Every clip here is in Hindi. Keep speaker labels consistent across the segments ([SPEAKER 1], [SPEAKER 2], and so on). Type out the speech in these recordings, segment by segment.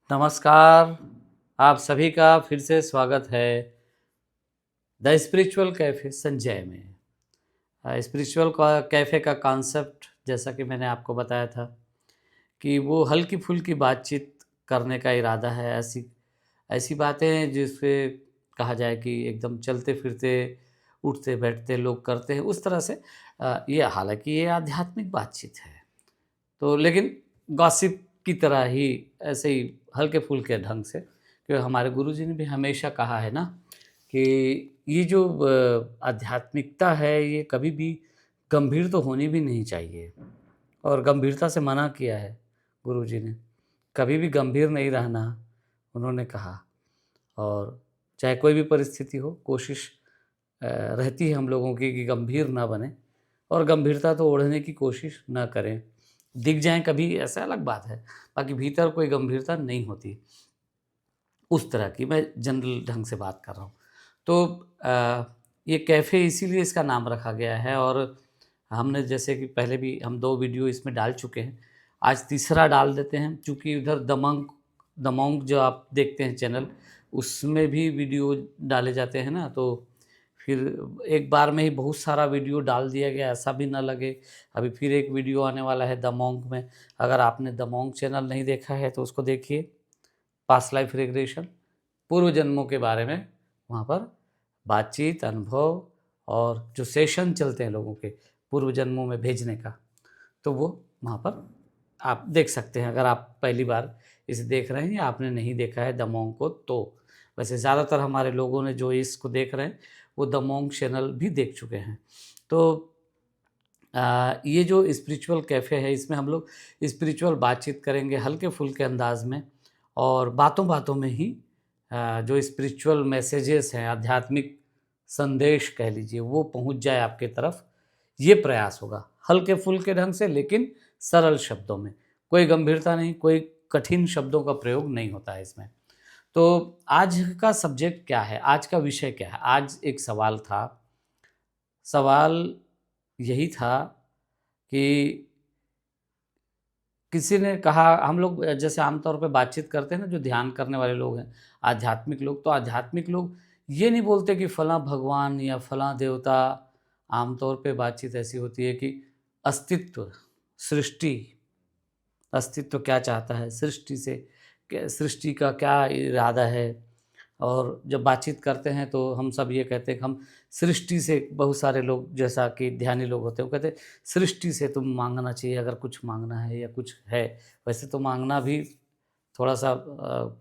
[SPEAKER 1] नमस्कार, आप सभी का फिर से स्वागत है द स्पिरिचुअल कैफ़े संजय में। स्पिरिचुअल का कैफ़े का कॉन्सेप्ट जैसा कि मैंने आपको बताया था कि वो हल्की-फुल्की बातचीत करने का इरादा है। ऐसी ऐसी बातें जिसपे कहा जाए कि एकदम चलते-फिरते, उठते-बैठते लोग करते हैं, उस तरह से ये हालाँकि ये आध्यात्मिक बातचीत है। तो लेकिन गॉसिप की तरह ही ऐसे ही हल्के-फुल्के ढंग से, कि हमारे गुरुजी ने भी हमेशा कहा है ना कि ये जो आध्यात्मिकता है ये कभी भी गंभीर तो होनी भी नहीं चाहिए और गंभीरता से मना किया है गुरुजी ने। कभी भी गंभीर नहीं रहना उन्होंने कहा और चाहे कोई भी परिस्थिति हो कोशिश रहती है हम लोगों की कि गंभीर ना बने और गंभीरता तो ओढ़ने की कोशिश ना करें। दिख जाएँ कभी ऐसा अलग बात है, बाकी भीतर कोई गंभीरता नहीं होती। उस तरह की मैं जनरल ढंग से बात कर रहा हूँ। तो ये कैफ़े इसीलिए इसका नाम रखा गया है और हमने जैसे कि पहले भी हम 2 वीडियो इसमें डाल चुके हैं। आज तीसरा डाल देते हैं चूँकि उधर दमोंग जो आप देखते हैं चैनल, उसमें भी वीडियो डाले जाते हैं ना, तो फिर एक बार में ही बहुत सारा वीडियो डाल दिया गया, ऐसा भी ना लगे। अभी फिर एक वीडियो आने वाला है दमोंग में, अगर आपने दमोंग चैनल नहीं देखा है तो उसको देखिए। पास्ट लाइफ रिग्रेशन, पूर्व जन्मों के बारे में वहाँ पर बातचीत, अनुभव और जो सेशन चलते हैं लोगों के पूर्व जन्मों में भेजने का, तो वो वहाँ पर आप देख सकते हैं अगर आप पहली बार इसे देख रहे हैं या आपने नहीं देखा है दमोंग को तो। वैसे ज़्यादातर हमारे लोगों ने जो इसको देख रहे हैं, वो दमोंग चैनल भी देख चुके हैं। तो ये जो स्पिरिचुअल कैफ़े है इसमें हम लोग स्पिरिचुअल बातचीत करेंगे हल्के-फुल्के अंदाज में और बातों-बातों में ही जो स्पिरिचुअल मैसेजेस हैं, आध्यात्मिक संदेश कह लीजिए, वो पहुँच जाए आपके तरफ, ये प्रयास होगा। हल्के-फुल्के ढंग से लेकिन सरल शब्दों में। कोई गंभीरता नहीं, कोई कठिन शब्दों का प्रयोग नहीं होता है इसमें। तो आज का सब्जेक्ट क्या है? आज का विषय क्या है? आज एक सवाल था। सवाल यही था कि किसी ने कहा हम लोग जैसे आमतौर पे बातचीत करते हैं ना जो ध्यान करने वाले लोग हैं, आध्यात्मिक लोग ये नहीं बोलते कि फलाँ भगवान या फलाँ देवता। आमतौर पे बातचीत ऐसी होती है कि अस्तित्व, सृष्टि, अस्तित्व क्या चाहता है सृष्टि से, सृष्टि का क्या इरादा है। और जब बातचीत करते हैं तो हम सब ये कहते हैं कि हम सृष्टि से, बहुत सारे लोग जैसा कि ध्यानी लोग होते हैं वो कहते हैं सृष्टि से तुम मांगना चाहिए अगर कुछ मांगना है या कुछ है। वैसे तो मांगना भी थोड़ा सा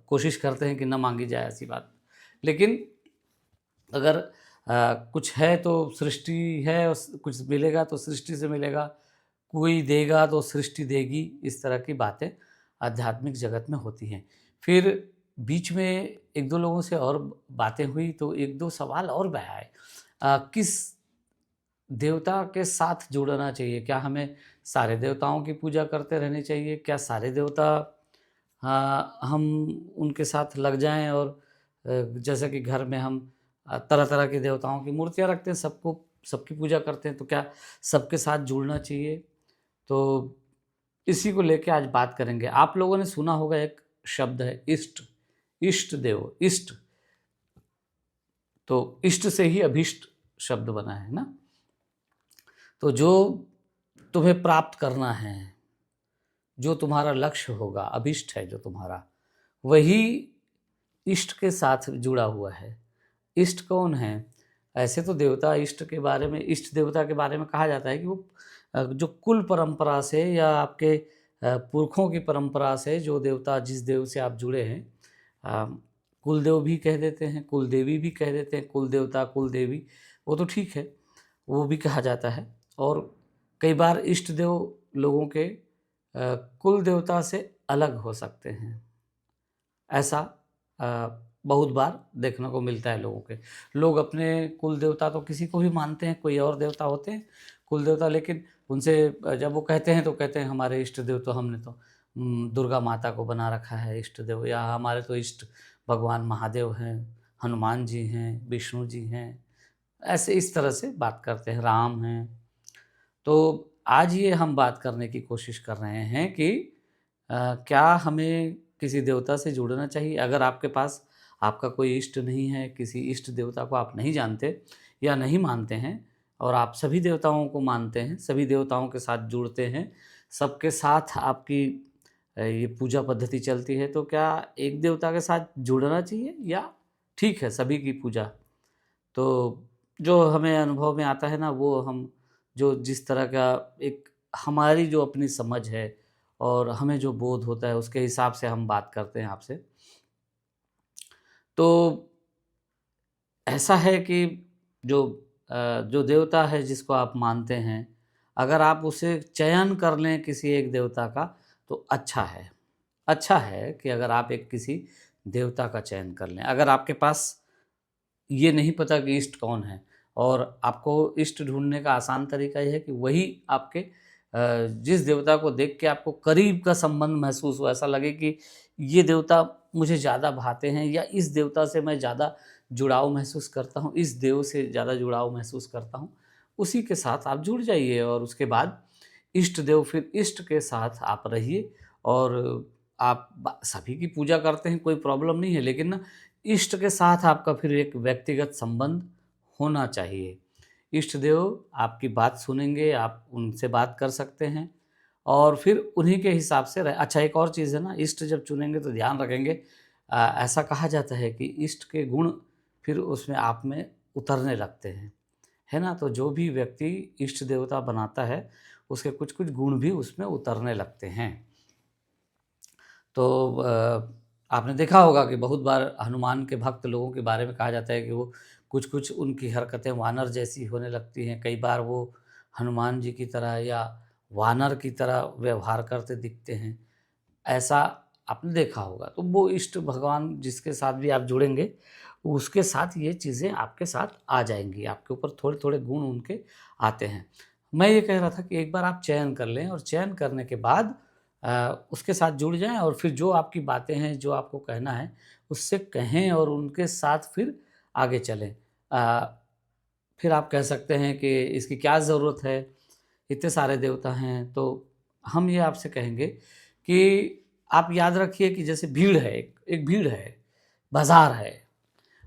[SPEAKER 1] कोशिश करते हैं कि ना मांगी जाए ऐसी बात, लेकिन अगर कुछ है तो सृष्टि है और कुछ मिलेगा तो सृष्टि से मिलेगा, कोई देगा तो सृष्टि देगी, इस तरह की बातें आध्यात्मिक जगत में होती हैं। फिर बीच में एक दो लोगों से और बातें हुई तो एक दो सवाल और भी आए। किस देवता के साथ जुड़ना चाहिए? क्या हमें सारे देवताओं की पूजा करते रहनी चाहिए? क्या सारे देवता हम उनके साथ लग जाएँ और जैसे कि घर में हम तरह-तरह के देवताओं की मूर्तियाँ रखते हैं, सबकी पूजा करते हैं, तो क्या सबके साथ जुड़ना चाहिए? तो इसी को लेके आज बात करेंगे। आप लोगों ने सुना होगा एक शब्द है इष्ट, इष्ट देव, इष्ट। तो इष्ट से ही अभीष्ट शब्द बना है ना? तो जो तुम्हें प्राप्त करना है, जो तुम्हारा लक्ष्य होगा, अभीष्ट है जो तुम्हारा, वही इष्ट के साथ जुड़ा हुआ है। इष्ट कौन है? ऐसे तो देवता इष्ट के बारे में, इष्ट देवता के बारे में कहा जाता है कि वो जो कुल परंपरा से या आपके पुरखों की परंपरा से जो देवता, जिस देव से आप जुड़े हैं, अ, कुलदेव भी कह देते हैं, कुलदेवी भी कह देते हैं, कुल देवता, कुल देवी, वो तो ठीक है, वो भी कहा जाता है। और कई बार इष्ट देव लोगों के कुल देवता से अलग हो सकते हैं। ऐसा बहुत बार देखने को मिलता है लोगों के। लोग अपने कुल देवता तो किसी को भी मानते हैं, कोई और देवता होते हैं कुल देवता, लेकिन उनसे जब वो कहते हैं तो कहते हैं हमारे इष्ट देव तो हमने तो दुर्गा माता को बना रखा है इष्ट देव, या हमारे तो इष्ट भगवान महादेव हैं, हनुमान जी हैं, विष्णु जी हैं। ऐसे इस तरह से बात करते हैं, राम हैं। तो आज ये हम बात करने की कोशिश कर रहे हैं कि क्या हमें किसी देवता से जुड़ना चाहिए। अगर आपके पास आपका कोई इष्ट नहीं है, किसी इष्ट देवता को आप नहीं जानते या नहीं मानते हैं और आप सभी देवताओं को मानते हैं, सभी देवताओं के साथ जुड़ते हैं, सबके साथ आपकी ये पूजा पद्धति चलती है, तो क्या एक देवता के साथ जुड़ना चाहिए या ठीक है सभी की पूजा? तो जो हमें अनुभव में आता है ना, वो हम जो जिस तरह का एक हमारी जो अपनी समझ है और हमें जो बोध होता है उसके हिसाब से हम बात करते हैं आपसे। तो ऐसा है कि जो जो देवता है जिसको आप मानते हैं, अगर आप उसे चयन कर लें किसी एक देवता का तो अच्छा है। अच्छा है कि अगर आप एक किसी देवता का चयन कर लें। अगर आपके पास ये नहीं पता कि इष्ट कौन है और आपको इष्ट ढूँढने का आसान तरीका ये है कि वही आपके जिस देवता को देख के आपको करीब का संबंध महसूस हो, ऐसा लगे कि ये देवता मुझे ज़्यादा भाते हैं या इस देवता से मैं ज़्यादा जुड़ाव महसूस करता हूँ, इस देव से ज़्यादा जुड़ाव महसूस करता हूँ, उसी के साथ आप जुड़ जाइए और उसके बाद इष्ट देव फिर इष्ट के साथ आप रहिए और आप सभी की पूजा करते हैं, कोई प्रॉब्लम नहीं है, लेकिन ना इष्ट के साथ आपका फिर एक व्यक्तिगत संबंध होना चाहिए। इष्ट देव आपकी बात सुनेंगे, आप उनसे बात कर सकते हैं और फिर उन्हीं के हिसाब से रह अच्छा एक और चीज़ है ना, इष्ट जब चुनेंगे तो ध्यान रखेंगे ऐसा कहा जाता है कि इष्ट के गुण फिर उसमें आप में उतरने लगते हैं, है ना? तो जो भी व्यक्ति इष्ट देवता बनाता है, उसके कुछ-कुछ गुण भी उसमें उतरने लगते हैं। तो आपने देखा होगा कि बहुत बार हनुमान के भक्त लोगों के बारे में कहा जाता है कि वो कुछ-कुछ उनकी हरकतें वानर जैसी होने लगती हैं। कई बार वो हनुमान जी की तरह या वानर की तरह व्यवहार करते दिखते हैं। ऐसा आपने देखा होगा। तो वो इष्ट भगवान जिसके साथ भी आप जुड़ेंगे, उसके साथ ये चीज़ें आपके साथ आ जाएँगी। आपके ऊपर थोड़े-थोड़े गुण उनके आते हैं। मैं ये कह रहा था कि एक बार आप चयन कर लें और चयन करने के बाद उसके साथ जुड़ जाएँ और फिर जो आपकी बातें हैं, जो आपको कहना है, उससे कहें और उनके साथ फिर आगे चलें। फिर आप कह सकते हैं कि इसकी क्या ज़रूरत है, इतने सारे देवता हैं, तो हम ये आपसे कहेंगे कि आप याद रखिए कि जैसे भीड़ है, एक भीड़ है, बाज़ार है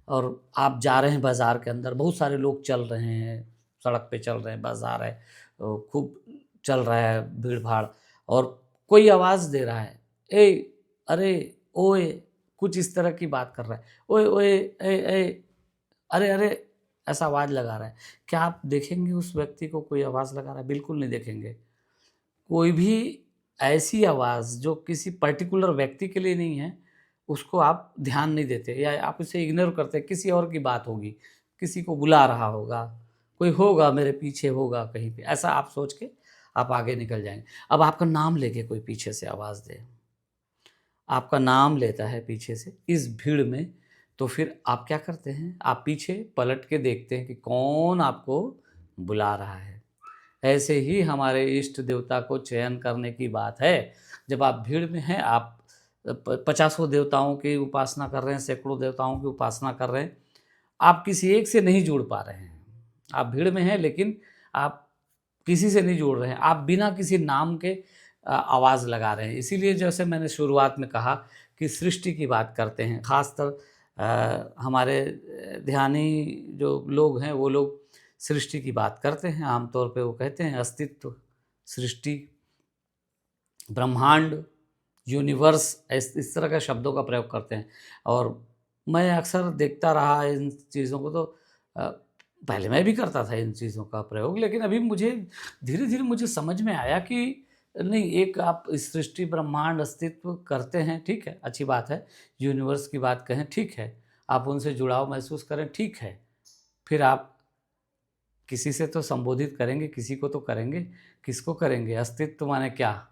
[SPEAKER 1] और आप जा रहे हैं बाज़ार के अंदर, बहुत सारे लोग चल रहे हैं, सड़क पे चल रहे हैं, बाज़ार है, खूब चल रहा है भीड़-भाड़ और कोई आवाज़ दे रहा है, "ए, अरे, ओए!" कुछ इस तरह की बात कर रहा है, "ओए, ओए, ए, ए, अरे, अरे!" ऐसा आवाज़ लगा रहा है। क्या आप देखेंगे उस व्यक्ति को कोई आवाज़ लगा रहा है? बिल्कुल नहीं देखेंगे। कोई भी ऐसी आवाज़ जो किसी पर्टिकुलर व्यक्ति के लिए नहीं है, उसको आप ध्यान नहीं देते या आप उसे इग्नोर करते हैं, किसी और की बात होगी, किसी को बुला रहा होगा, कोई होगा मेरे पीछे होगा कहीं पे, ऐसा आप सोच के आप आगे निकल जाएँगे। अब आपका नाम लेके कोई पीछे से आवाज़ दे, आपका नाम लेता है पीछे से इस भीड़ में, तो फिर आप क्या करते हैं? आप पीछे पलट के देखते हैं कि कौन आपको बुला रहा है। ऐसे ही हमारे इष्ट देवता को चयन करने की बात है। जब आप भीड़ में हैं, आप पचासों देवताओं की उपासना कर रहे हैं, सैकड़ों देवताओं की उपासना कर रहे हैं, आप किसी एक से नहीं जुड़ पा रहे हैं। आप भीड़ में हैं लेकिन आप किसी से नहीं जुड़ रहे हैं, आप बिना किसी नाम के आवाज़ लगा रहे हैं। इसीलिए जैसे मैंने शुरुआत में कहा कि सृष्टि की बात करते हैं, ख़ासतर हमारे ध्यानी जो लोग हैं, वो लोग सृष्टि की बात करते हैं। आम तौर पे वो कहते हैं अस्तित्व, सृष्टि, ब्रह्मांड, यूनिवर्स इस तरह के शब्दों का प्रयोग करते हैं और मैं अक्सर देखता रहा इन चीज़ों को तो अ, पहले मैं भी करता था इन चीज़ों का प्रयोग, लेकिन अभी मुझे धीरे-धीरे मुझे समझ में आया कि नहीं, एक आप इस सृष्टि, ब्रह्मांड, अस्तित्व करते हैं, ठीक है, अच्छी बात है। यूनिवर्स की बात कहें, ठीक है। आप उनसे जुड़ाव महसूस करें, ठीक है। फिर आप किसी से तो संबोधित करेंगे, किसी को तो करेंगे। किसको करेंगे? अस्तित्व माने क्या?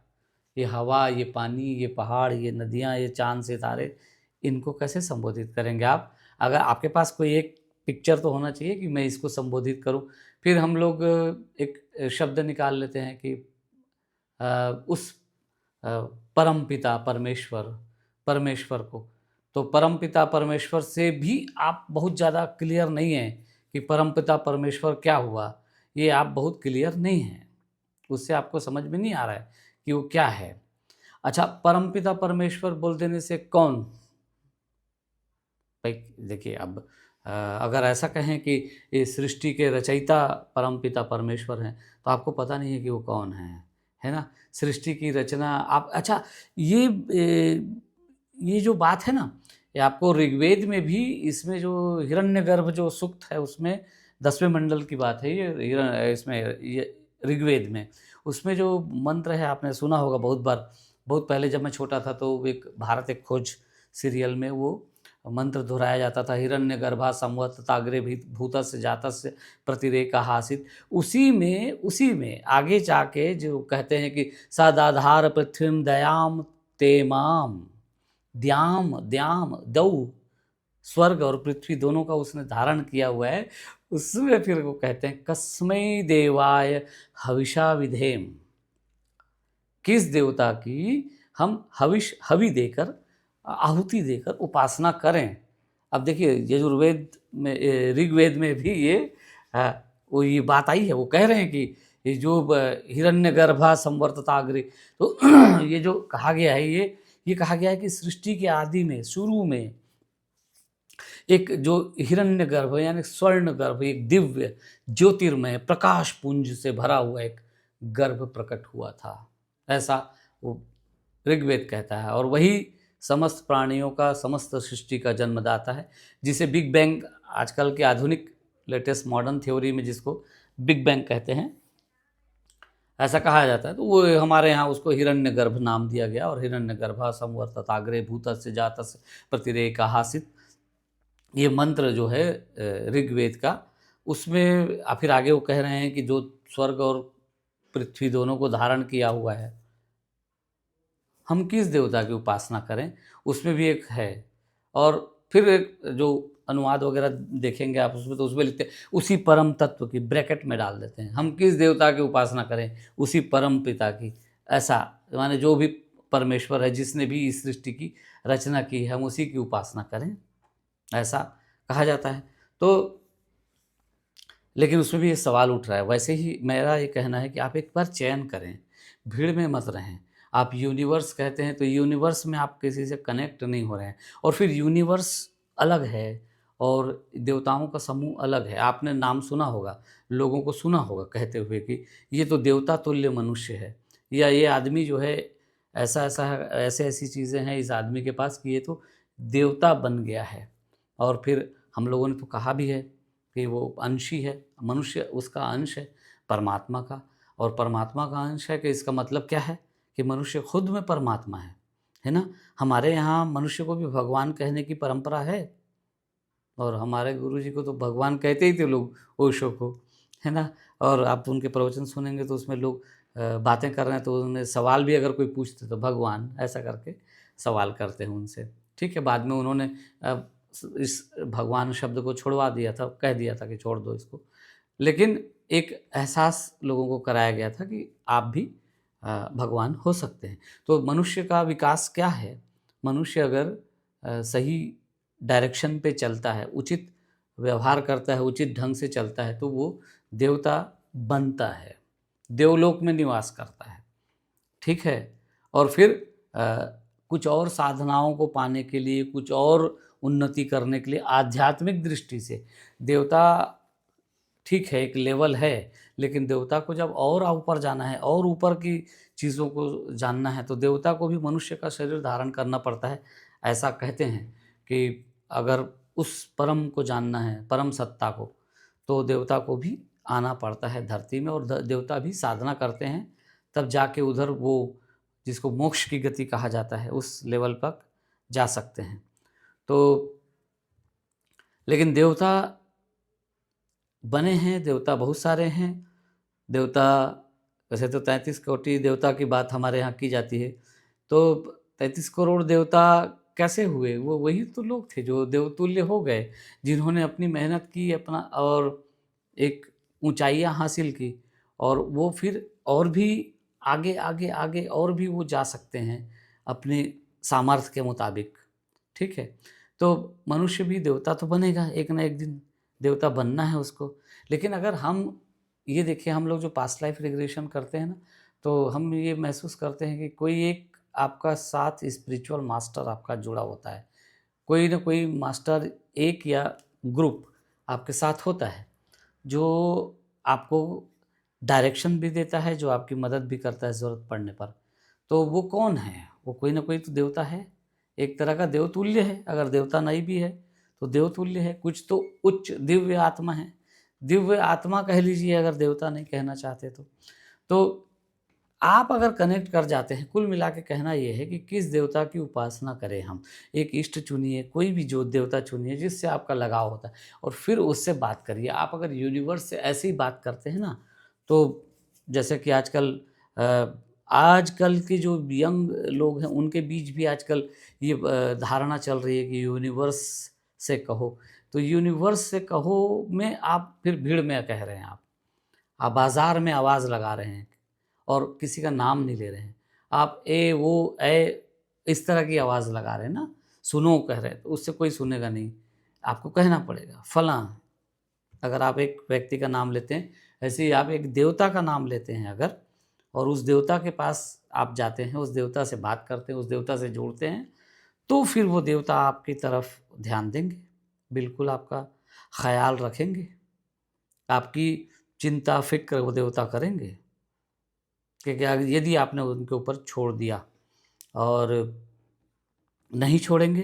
[SPEAKER 1] ये हवा, ये पानी, ये पहाड़, ये नदियाँ, ये चाँद, सितारे, इनको कैसे संबोधित करेंगे आप? अगर आपके पास कोई एक पिक्चर तो होना चाहिए कि मैं इसको संबोधित करूँ। फिर हम लोग एक शब्द निकाल लेते हैं कि उस अ, परमपिता परमेश्वर, परमेश्वर को। तो परमपिता परमेश्वर से भी आप बहुत ज़्यादा क्लियर नहीं हैं कि परमपिता परमेश्वर क्या हुआ? ये आप बहुत क्लियर नहीं हैं। उससे आपको समझ में नहीं आ रहा है कि वो क्या है। अच्छा, परमपिता परमेश्वर बोल देने से कौन? भाई देखिए, अब अगर ऐसा कहें कि इस सृष्टि के रचयिता परमपिता परमेश्वर हैं, तो आपको पता नहीं है कि वो कौन हैं, है ना? सृष्टि की रचना आप अच्छा, ये ये जो बात है ना, ये आपको ऋग्वेद में भी, इसमें जो हिरण्यगर्भ जो सूक्त है उसमें 10वें मंडल की बात है, ये इसमें ये ऋग्वेद में, उसमें जो मंत्र है आपने सुना होगा बहुत बार। बहुत पहले जब मैं छोटा था तो एक भारत एक खोज सीरियल में वो मंत्र दोहराया जाता था, हिरण्यगर्भा संवत्ताग्रे भूतस्य जातस्य प्रतिरेका हासित। उसी में आगे जाके जो कहते हैं कि सदाधार पृथ्वीम दयाम तेमाम, द्याम द्याम दौ, स्वर्ग और पृथ्वी दोनों का उसने धारण किया हुआ है। उसमें फिर वो कहते हैं कस्मै देवाय हविषा विधेम, किस देवता की हम हवि देकर, आहुति देकर उपासना करें। अब देखिए यजुर्वेद में, ऋग्वेद में भी ये वो ये बात आई है, वो कह रहे हैं कि ये जो हिरण्यगर्भा संवर्तताग्रे, तो ये जो कहा गया है, ये कहा गया है कि सृष्टि के आदि में, शुरू में एक जो हिरण्यगर्भ यानी स्वर्णगर्भ, एक दिव्य ज्योतिर्मय प्रकाश पुंज से भरा हुआ एक गर्भ प्रकट हुआ था, ऐसा वो ऋग्वेद कहता है। और वही समस्त प्राणियों का, समस्त सृष्टि का जन्मदाता है, जिसे बिग बैंग आजकल के आधुनिक लेटेस्ट मॉडर्न थ्योरी में जिसको बिग बैंग कहते हैं, ऐसा कहा जाता है। तो वो हमारे यहाँ उसको हिरण्यगर्भ नाम दिया गया। और हिरण्यगर्भा संवर्तताग्रे भूतस्य जातस्य प्रतिरेका हासित, ये मंत्र जो है ऋग्वेद का, उसमें फिर आगे वो कह रहे हैं कि जो स्वर्ग और पृथ्वी दोनों को धारण किया हुआ है, हम किस देवता की उपासना करें, उसमें भी एक है। और फिर एक जो अनुवाद वगैरह देखेंगे आप उसमें, तो उसमें लिखते हैं उसी परम तत्व की, ब्रैकेट में डाल देते हैं, हम किस देवता की उपासना करें, उसी परम पिता की। ऐसा माने जो भी परमेश्वर है, जिसने भी इस सृष्टि की रचना की है, हम उसी की उपासना करें, ऐसा कहा जाता है। तो लेकिन उसमें भी ये सवाल उठ रहा है। वैसे ही मेरा ये कहना है कि आप एक बार चयन करें, भीड़ में मत रहें। आप यूनिवर्स कहते हैं तो यूनिवर्स में आप किसी से कनेक्ट नहीं हो रहे हैं, और फिर यूनिवर्स अलग है और देवताओं का समूह अलग है। आपने नाम सुना होगा, लोगों को सुना होगा कहते हुए कि ये तो देवता तुल्य मनुष्य है, या ये आदमी जो है ऐसा ऐसा है, ऐसे ऐसी चीज़ें हैं इस आदमी के पास कि ये तो देवता बन गया है। और फिर हम लोगों ने तो कहा भी है कि वो अंशी है, मनुष्य उसका अंश है परमात्मा का, और परमात्मा का अंश है कि इसका मतलब क्या है कि मनुष्य खुद में परमात्मा है ना। हमारे यहाँ मनुष्य को भी भगवान कहने की परंपरा है, और हमारे गुरुजी को तो भगवान कहते ही थे लोग, ओशो को, है ना। और आप उनके प्रवचन सुनेंगे तो उसमें लोग बातें कर रहे हैं तो उन्हें सवाल भी अगर कोई पूछते तो भगवान ऐसा करके सवाल करते हैं उनसे। ठीक है, बाद में उन्होंने इस भगवान शब्द को छुड़वा दिया था, कह दिया था कि छोड़ दो इसको। लेकिन एक एहसास लोगों को कराया गया था कि आप भी भगवान हो सकते हैं। तो मनुष्य का विकास क्या है? मनुष्य अगर सही डायरेक्शन पे चलता है, उचित व्यवहार करता है, उचित ढंग से चलता है, तो वो देवता बनता है, देवलोक में निवास करता है। ठीक है? और फिर कुछ और साधनाओं को पाने के लिए, कुछ और उन्नति करने के लिए आध्यात्मिक दृष्टि से देवता, ठीक है एक लेवल है, लेकिन देवता को जब और ऊपर जाना है और ऊपर की चीज़ों को जानना है, तो देवता को भी मनुष्य का शरीर धारण करना पड़ता है। ऐसा कहते हैं कि अगर उस परम को जानना है, परम सत्ता को, तो देवता को भी आना पड़ता है धरती में, और देवता भी साधना करते हैं, तब जाके उधर वो जिसको मोक्ष की गति कहा जाता है उस लेवल तक जा सकते हैं। तो लेकिन देवता बने हैं, देवता बहुत सारे हैं। देवता वैसे तो 33 कोटि देवता की बात हमारे यहाँ की जाती है। तो 33 करोड़ देवता कैसे हुए? वो वही तो लोग थे जो देवतुल्य हो गए, जिन्होंने अपनी मेहनत की अपना और एक ऊंचाइयां हासिल की, और वो फिर और भी आगे आगे आगे और भी वो जा सकते हैं अपने सामर्थ्य के मुताबिक। ठीक है, तो मनुष्य भी देवता तो बनेगा एक ना एक दिन, देवता बनना है उसको। लेकिन अगर हम ये देखिए, हम लोग जो पास्ट लाइफ रिग्रेशन करते हैं ना, तो हम ये महसूस करते हैं कि कोई एक आपका साथ स्पिरिचुअल मास्टर आपका जुड़ा होता है, कोई ना कोई मास्टर एक या ग्रुप आपके साथ होता है जो आपको डायरेक्शन भी देता है, जो आपकी मदद भी करता है ज़रूरत पड़ने पर। तो वो कौन है? वो कोई ना कोई तो देवता है, एक तरह का देवतुल्य है, अगर देवता नहीं भी है तो देवतुल्य है, कुछ तो उच्च दिव्य आत्मा है, दिव्य आत्मा कह लीजिए अगर देवता नहीं कहना चाहते तो। तो आप अगर कनेक्ट कर जाते हैं, कुल मिला के कहना ये है कि किस देवता की उपासना करें हम। एक इष्ट चुनिए, कोई भी जो देवता चुनिए जिससे आपका लगाव होता है और फिर उससे बात करिए। आप अगर यूनिवर्स से ऐसे ही बात करते हैं ना, तो जैसे कि आजकल के जो यंग लोग हैं उनके बीच भी आजकल ये धारणा चल रही है कि यूनिवर्स से कहो। तो यूनिवर्स से कहो में आप फिर भीड़ में कह रहे हैं आप बाज़ार में आवाज़ लगा रहे हैं और किसी का नाम नहीं ले रहे हैं। आप ए, वो, ए इस तरह की आवाज़ लगा रहे हैं ना, सुनो कह रहे हैं, तो उससे कोई सुनेगा नहीं। आपको कहना पड़ेगा फलाँ, अगर आप एक व्यक्ति का नाम लेते हैं, ऐसे ही आप एक देवता का नाम लेते हैं अगर, और उस देवता के पास आप जाते हैं, उस देवता से बात करते हैं, उस देवता से जुड़ते हैं, तो फिर वो देवता आपकी तरफ ध्यान देंगे, बिल्कुल आपका ख़याल रखेंगे, आपकी चिंता फ़िक्र वो देवता करेंगे। कि क्या यदि आपने उनके ऊपर छोड़ दिया और नहीं छोड़ेंगे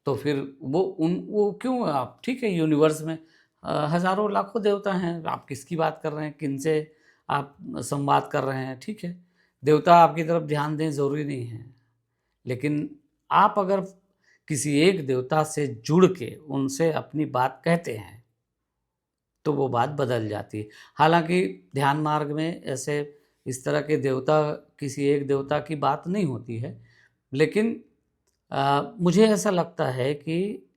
[SPEAKER 1] तो फिर वो क्यों, आप ठीक है यूनिवर्स में हज़ारों लाखों देवता हैं, आप किसकी बात कर रहे हैं, किनसे आप संवाद कर रहे हैं, ठीक है, देवता आपकी तरफ ध्यान दें ज़रूरी नहीं है, लेकिन आप अगर किसी एक देवता से जुड़ के उनसे अपनी बात कहते हैं तो वो बात बदल जाती है। हालाँकि ध्यान मार्ग में ऐसे इस तरह के देवता, किसी एक देवता की बात नहीं होती है, लेकिन मुझे ऐसा लगता है कि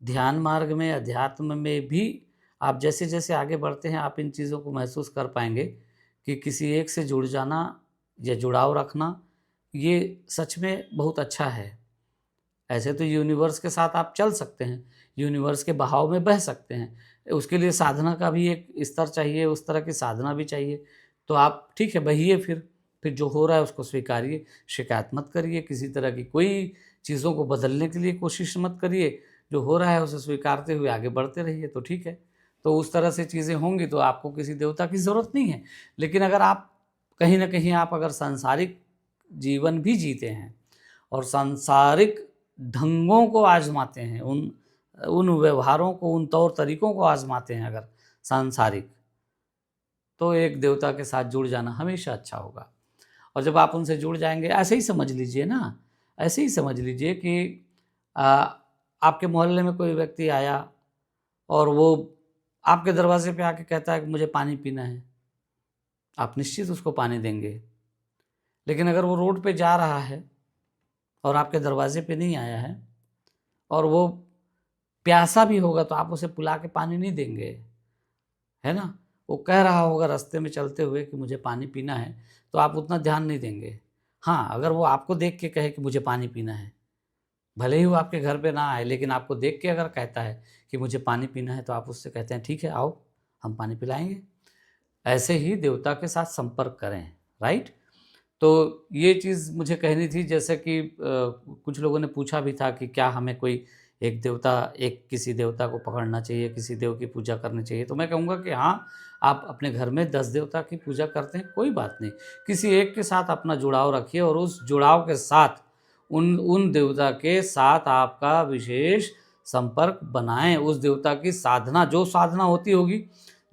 [SPEAKER 1] ध्यान मार्ग में, अध्यात्म में भी आप जैसे-जैसे आगे बढ़ते हैं, आप इन चीज़ों को महसूस कर पाएँगे कि किसी एक से जुड़ जाना या जुड़ाव रखना, ये सच में बहुत अच्छा है। ऐसे तो यूनिवर्स के साथ आप चल सकते हैं, यूनिवर्स के बहाव में बह सकते हैं। उसके लिए साधना का भी एक स्तर चाहिए, उस तरह की साधना भी चाहिए। तो आप ठीक है बहिए, फिर जो हो रहा है उसको स्वीकारिए, शिकायत मत करिए, किसी तरह की कोई चीज़ों को बदलने के लिए कोशिश मत करिए। जो हो रहा है उसे स्वीकारते हुए आगे बढ़ते रहिए, तो ठीक है। तो उस तरह से चीज़ें होंगी तो आपको किसी देवता की ज़रूरत नहीं है। लेकिन अगर आप कहीं न कहीं आप अगर सांसारिक जीवन भी जीते हैं और सांसारिक ढंगों को आज़माते हैं, उन उन व्यवहारों को, उन तौर तरीकों को आज़माते हैं अगर सांसारिक, तो एक देवता के साथ जुड़ जाना हमेशा अच्छा होगा। और जब आप उनसे जुड़ जाएँगे, ऐसे ही समझ लीजिए ना, ऐसे ही समझ लीजिए कि अ, आपके मोहल्ले में कोई व्यक्ति आया और वो आपके दरवाज़े पे आके कहता है कि मुझे पानी पीना है, आप निश्चित उसको पानी देंगे। लेकिन अगर वो रोड पे जा रहा है और आपके दरवाज़े पे नहीं आया है और वो प्यासा भी होगा तो आप उसे बुला के पानी नहीं देंगे, है ना? वो कह रहा होगा रास्ते में चलते हुए कि मुझे पानी पीना है, तो आप उतना ध्यान नहीं देंगे। हाँ, अगर वो आपको देख के कहे कि मुझे पानी पीना है, भले ही वो आपके घर पे ना आए, लेकिन आपको देख के अगर कहता है कि मुझे पानी पीना है, तो आप उससे कहते हैं ठीक है आओ, हम पानी पिलाएँगे। ऐसे ही देवता के साथ संपर्क करें, राइट? तो ये चीज़ मुझे कहनी थी, जैसे कि कुछ लोगों ने पूछा भी था कि क्या हमें कोई एक किसी देवता को पकड़ना चाहिए, किसी देव की पूजा करनी चाहिए? तो मैं कहूँगा कि हाँ, आप अपने घर में 10 देवता की पूजा करते हैं, कोई बात नहीं। किसी एक के साथ अपना जुड़ाव रखिए और उस जुड़ाव के साथ उन उन देवता के साथ आपका विशेष संपर्क बनाएँ। उस देवता की साधना, जो साधना होती होगी,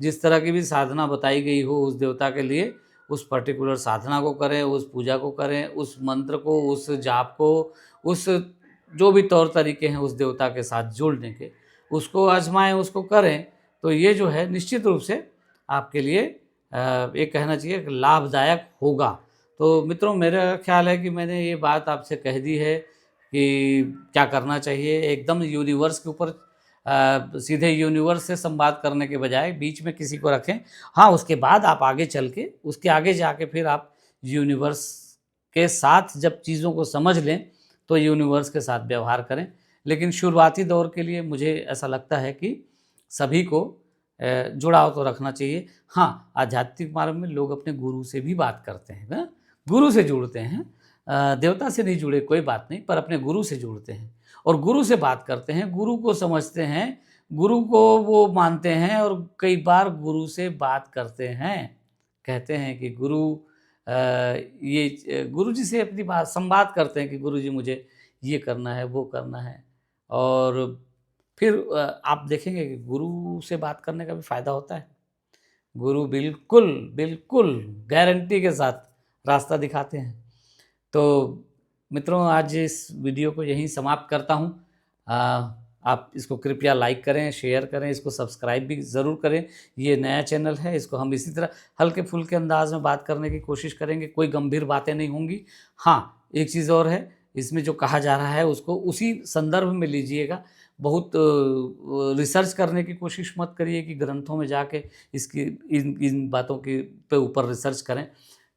[SPEAKER 1] जिस तरह की भी साधना बताई गई हो उस देवता के लिए, उस पर्टिकुलर साधना को करें, उस पूजा को करें, उस मंत्र को, उस जाप को, उस जो भी तौर तरीके हैं उस देवता के साथ जुड़ने के, उसको आज़माएँ, उसको करें, तो ये जो है निश्चित रूप से आपके लिए ये कहना चाहिए कि लाभदायक होगा। तो मित्रों, मेरा ख़्याल है कि मैंने ये बात आपसे कह दी है कि क्या करना चाहिए। एकदम यूनिवर्स के ऊपर सीधे यूनिवर्स से संवाद करने के बजाय बीच में किसी को रखें। हाँ, उसके बाद आप आगे चल के, उसके आगे जाके फिर आप यूनिवर्स के साथ जब चीज़ों को समझ लें, तो यूनिवर्स के साथ व्यवहार करें। लेकिन शुरुआती दौर के लिए मुझे ऐसा लगता है कि सभी को जुड़ाव तो रखना चाहिए। हाँ, आध्यात्मिक मार्ग में लोग अपने गुरु से भी बात करते हैं, ना? गुरु से जुड़ते हैं, देवता से नहीं जुड़े कोई बात नहीं, पर अपने गुरु से जुड़ते हैं और गुरु से बात करते हैं, गुरु को समझते हैं, गुरु को वो मानते हैं और कई बार गुरु से बात करते हैं। कहते हैं कि गुरु जी से अपनी बात संवाद करते हैं कि गुरु जी मुझे ये करना है, वो करना है। और फिर आप देखेंगे कि गुरु से बात करने का भी फ़ायदा होता है। गुरु बिल्कुल, बिल्कुल गारंटी के साथ रास्ता दिखाते हैं। तो मित्रों, आज इस वीडियो को यहीं समाप्त करता हूँ। आप इसको कृपया लाइक करें, शेयर करें, इसको सब्सक्राइब भी ज़रूर करें। ये नया चैनल है, इसको हम इसी तरह हल्के-फुल्के अंदाज में बात करने की कोशिश करेंगे, कोई गंभीर बातें नहीं होंगी। हाँ, एक चीज़ और है, इसमें जो कहा जा रहा है उसको उसी संदर्भ में लीजिएगा। बहुत रिसर्च करने की कोशिश मत करिए कि ग्रंथों में जाके इसकी इन बातों के ऊपर रिसर्च करें,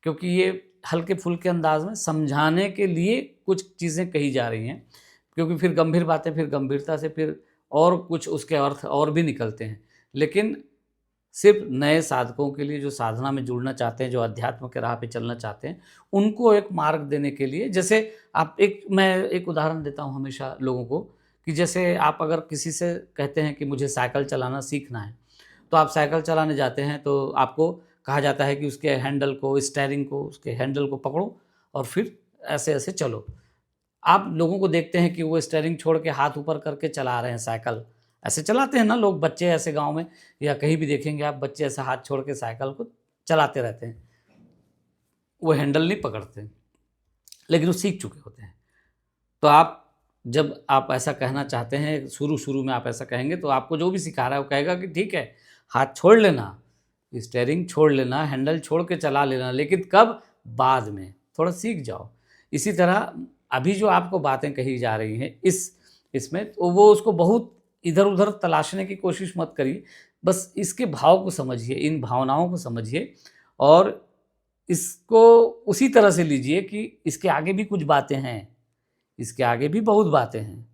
[SPEAKER 1] क्योंकि ये हल्के-फुल्के अंदाज में समझाने के लिए कुछ चीज़ें कही जा रही हैं, क्योंकि फिर गंभीर बातें फिर गंभीरता से फिर और कुछ उसके अर्थ और भी निकलते हैं। लेकिन सिर्फ नए साधकों के लिए, जो साधना में जुड़ना चाहते हैं, जो अध्यात्म के राह पे चलना चाहते हैं, उनको एक मार्ग देने के लिए, जैसे मैं एक उदाहरण देता हूँ हमेशा लोगों को, कि जैसे आप अगर किसी से कहते हैं कि मुझे साइकिल चलाना सीखना है, तो आप साइकिल चलाने जाते हैं तो आपको कहा जाता है कि उसके हैंडल को, स्टीयरिंग को, उसके हैंडल को पकड़ो और फिर ऐसे-ऐसे चलो। आप लोगों को देखते हैं कि वो स्टीयरिंग छोड़ के हाथ ऊपर करके चला रहे हैं साइकिल। ऐसे चलाते हैं ना लोग, बच्चे ऐसे गाँव में या कहीं भी देखेंगे आप, बच्चे ऐसे हाथ छोड़ के साइकिल को चलाते रहते हैं। वो हैंडल नहीं पकड़ते, लेकिन वो सीख चुके होते हैं। तो जब आप ऐसा कहना चाहते हैं, शुरू-शुरू में आप ऐसा कहेंगे, तो आपको जो भी सिखा रहा है वो कहेगा कि ठीक है, हाथ छोड़ लेना, स्टीयरिंग छोड़ लेना, हैंडल छोड़ के चला लेना, लेकिन कब? बाद में, थोड़ा सीख जाओ। इसी तरह अभी जो आपको बातें कही जा रही हैं इसमें, तो वो उसको बहुत इधर-उधर तलाशने की कोशिश मत करिए। बस इसके भाव को समझिए, इन भावनाओं को समझिए और इसको उसी तरह से लीजिए कि इसके आगे भी कुछ बातें हैं, इसके आगे भी बहुत बातें हैं।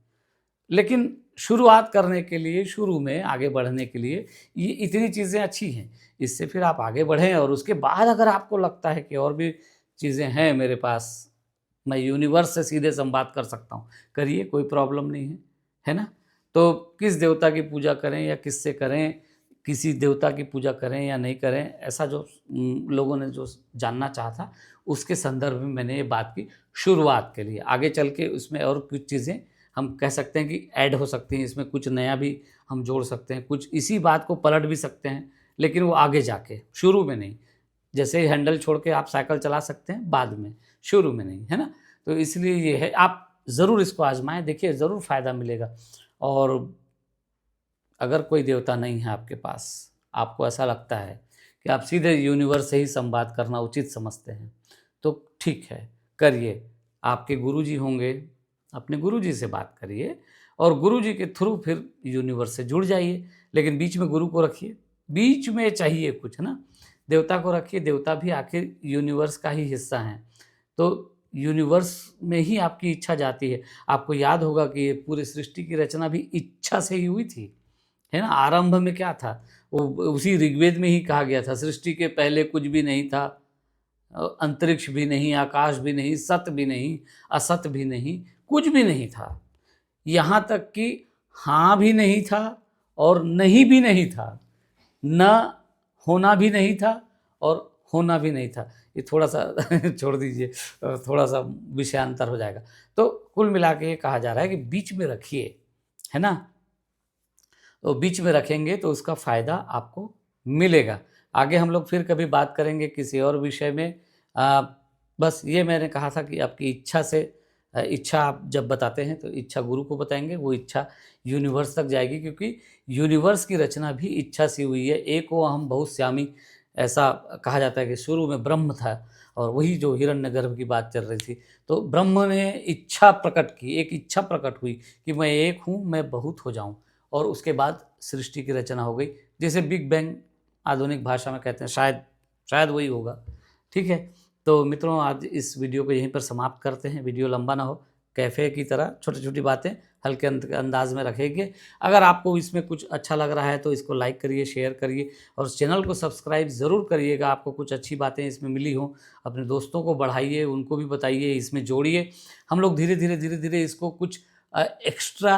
[SPEAKER 1] लेकिन शुरुआत करने के लिए, शुरू में आगे बढ़ने के लिए ये इतनी चीज़ें अच्छी हैं। इससे फिर आप आगे बढ़ें और उसके बाद अगर आपको लगता है कि और भी चीज़ें हैं मेरे पास, मैं यूनिवर्स से सीधे संवाद कर सकता हूँ, करिए, कोई प्रॉब्लम नहीं है, है ना? तो किस देवता की पूजा करें या किससे करें, किसी देवता की पूजा करें या नहीं करें, ऐसा जो लोगों ने जो जानना चाहा था, उसके संदर्भ में मैंने ये बात की शुरुआत के लिए। आगे चल के उसमें और कुछ चीज़ें हम कह सकते हैं कि ऐड हो सकती हैं, इसमें कुछ नया भी हम जोड़ सकते हैं, कुछ इसी बात को पलट भी सकते हैं, लेकिन वो आगे जाके, शुरू में नहीं। जैसे ही हैंडल छोड़ के आप साइकिल चला सकते हैं, बाद में, शुरू में नहीं, है ना? तो इसलिए ये है, आप ज़रूर इसको आज़माएँ, देखिए ज़रूर फ़ायदा मिलेगा। और अगर कोई देवता नहीं है आपके पास, आपको ऐसा लगता है कि आप सीधे यूनिवर्स से ही संवाद करना उचित समझते हैं, तो ठीक है, करिए। आपके गुरुजी होंगे, अपने गुरुजी से बात करिए और गुरुजी के थ्रू फिर यूनिवर्स से जुड़ जाइए, लेकिन बीच में गुरु को रखिए, बीच में चाहिए कुछ, है ना? देवता को रखिए, देवता भी आखिर यूनिवर्स का ही हिस्सा हैं। तो यूनिवर्स में ही आपकी इच्छा जाती है। आपको याद होगा कि ये पूरी सृष्टि की रचना भी इच्छा से ही हुई थी, है ना? आरंभ में क्या था? वो उसी ऋग्वेद में ही कहा गया था, सृष्टि के पहले कुछ भी नहीं था, अंतरिक्ष भी नहीं, आकाश भी नहीं, सत भी नहीं, असत भी नहीं, कुछ भी नहीं था। यहाँ तक कि हाँ भी नहीं था और नहीं भी नहीं था, न होना भी नहीं था और होना भी नहीं था। ये थोड़ा-सा छोड़ दीजिए, थोड़ा-सा विषयांतर हो जाएगा। तो कुल मिला के ये कहा जा रहा है कि बीच में रखिए, है ना? तो बीच में रखेंगे तो उसका फ़ायदा आपको मिलेगा। आगे हम लोग फिर कभी बात करेंगे किसी और विषय में। बस ये मैंने कहा था कि आपकी इच्छा से इच्छा आप जब बताते हैं तो इच्छा गुरु को बताएँगे, वो इच्छा यूनिवर्स तक जाएगी, क्योंकि यूनिवर्स की रचना भी इच्छा से हुई है। एको अहम बहुश्यामी, ऐसा कहा जाता है कि शुरू में ब्रह्म था और वही जो हिरण्यगर्भ की बात चल रही थी। तो ब्रह्म ने इच्छा प्रकट की, एक इच्छा प्रकट हुई कि मैं एक हूँ, मैं बहुत हो जाऊँ, और उसके बाद सृष्टि की रचना हो गई। जैसे बिग बैंग आधुनिक भाषा में कहते हैं, शायद वही होगा। ठीक है? तो मित्रों, आज इस वीडियो को यहीं पर समाप्त करते हैं, वीडियो लंबा ना हो। कैफ़े की तरह छोटी छोटी बातें हल्के अंदाज में रखेंगे। अगर आपको इसमें कुछ अच्छा लग रहा है तो इसको लाइक करिए, शेयर करिए और चैनल को सब्सक्राइब ज़रूर करिएगा। आपको कुछ अच्छी बातें इसमें मिली हों, अपने दोस्तों को बढ़ाइए, उनको भी बताइए, इसमें जोड़िए। हम लोग धीरे-धीरे इसको कुछ एक्स्ट्रा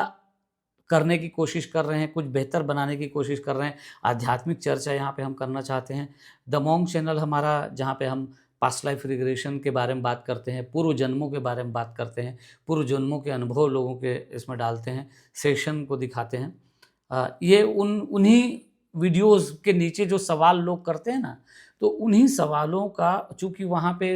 [SPEAKER 1] करने की कोशिश कर रहे हैं, कुछ बेहतर बनाने की कोशिश कर रहे हैं। आध्यात्मिक चर्चा यहाँ पे हम करना चाहते हैं। द मॉन्क चैनल हमारा, जहाँ पे हम पास्ट लाइफ रिग्रेशन के बारे में बात करते हैं, पूर्व जन्मों के बारे में बात करते हैं, पूर्व जन्मों के अनुभव लोगों के इसमें डालते हैं, सेशन को दिखाते हैं। ये उन्हीं वीडियोज़ के नीचे जो सवाल लोग करते हैं ना, तो उन्हीं सवालों का, चूँकि वहाँ पे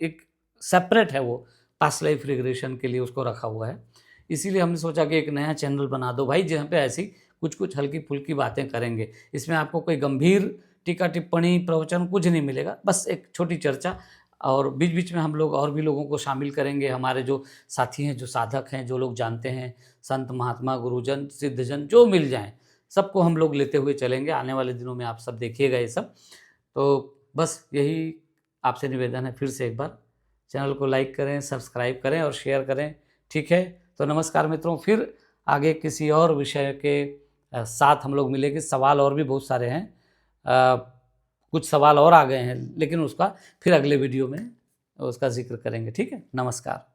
[SPEAKER 1] एक सेपरेट है वो पास्ट लाइफ रिग्रेशन के लिए उसको रखा हुआ है, इसीलिए हमने सोचा कि एक नया चैनल बना दो भाई, जहाँ पे ऐसी कुछ हल्की-फुल्की बातें करेंगे। इसमें आपको कोई गंभीर टीका टिप्पणी, प्रवचन कुछ नहीं मिलेगा, बस एक छोटी चर्चा, और बीच-बीच में हम लोग और भी लोगों को शामिल करेंगे। हमारे जो साथी हैं, जो साधक हैं, जो लोग जानते हैं, संत, महात्मा, गुरुजन, सिद्धजन जो मिल जाएँ, सबको हम लोग लेते हुए चलेंगे। आने वाले दिनों में आप सब देखिएगा ये सब। तो बस यही आपसे निवेदन है, फिर से एक बार चैनल को लाइक करें, सब्सक्राइब करें और शेयर करें, ठीक है? तो नमस्कार मित्रों, फिर आगे किसी और विषय के साथ हम लोग मिलेंगे। सवाल और भी बहुत सारे हैं, कुछ सवाल और आ गए हैं, लेकिन उसका फिर अगले वीडियो में उसका ज़िक्र करेंगे, ठीक है? नमस्कार।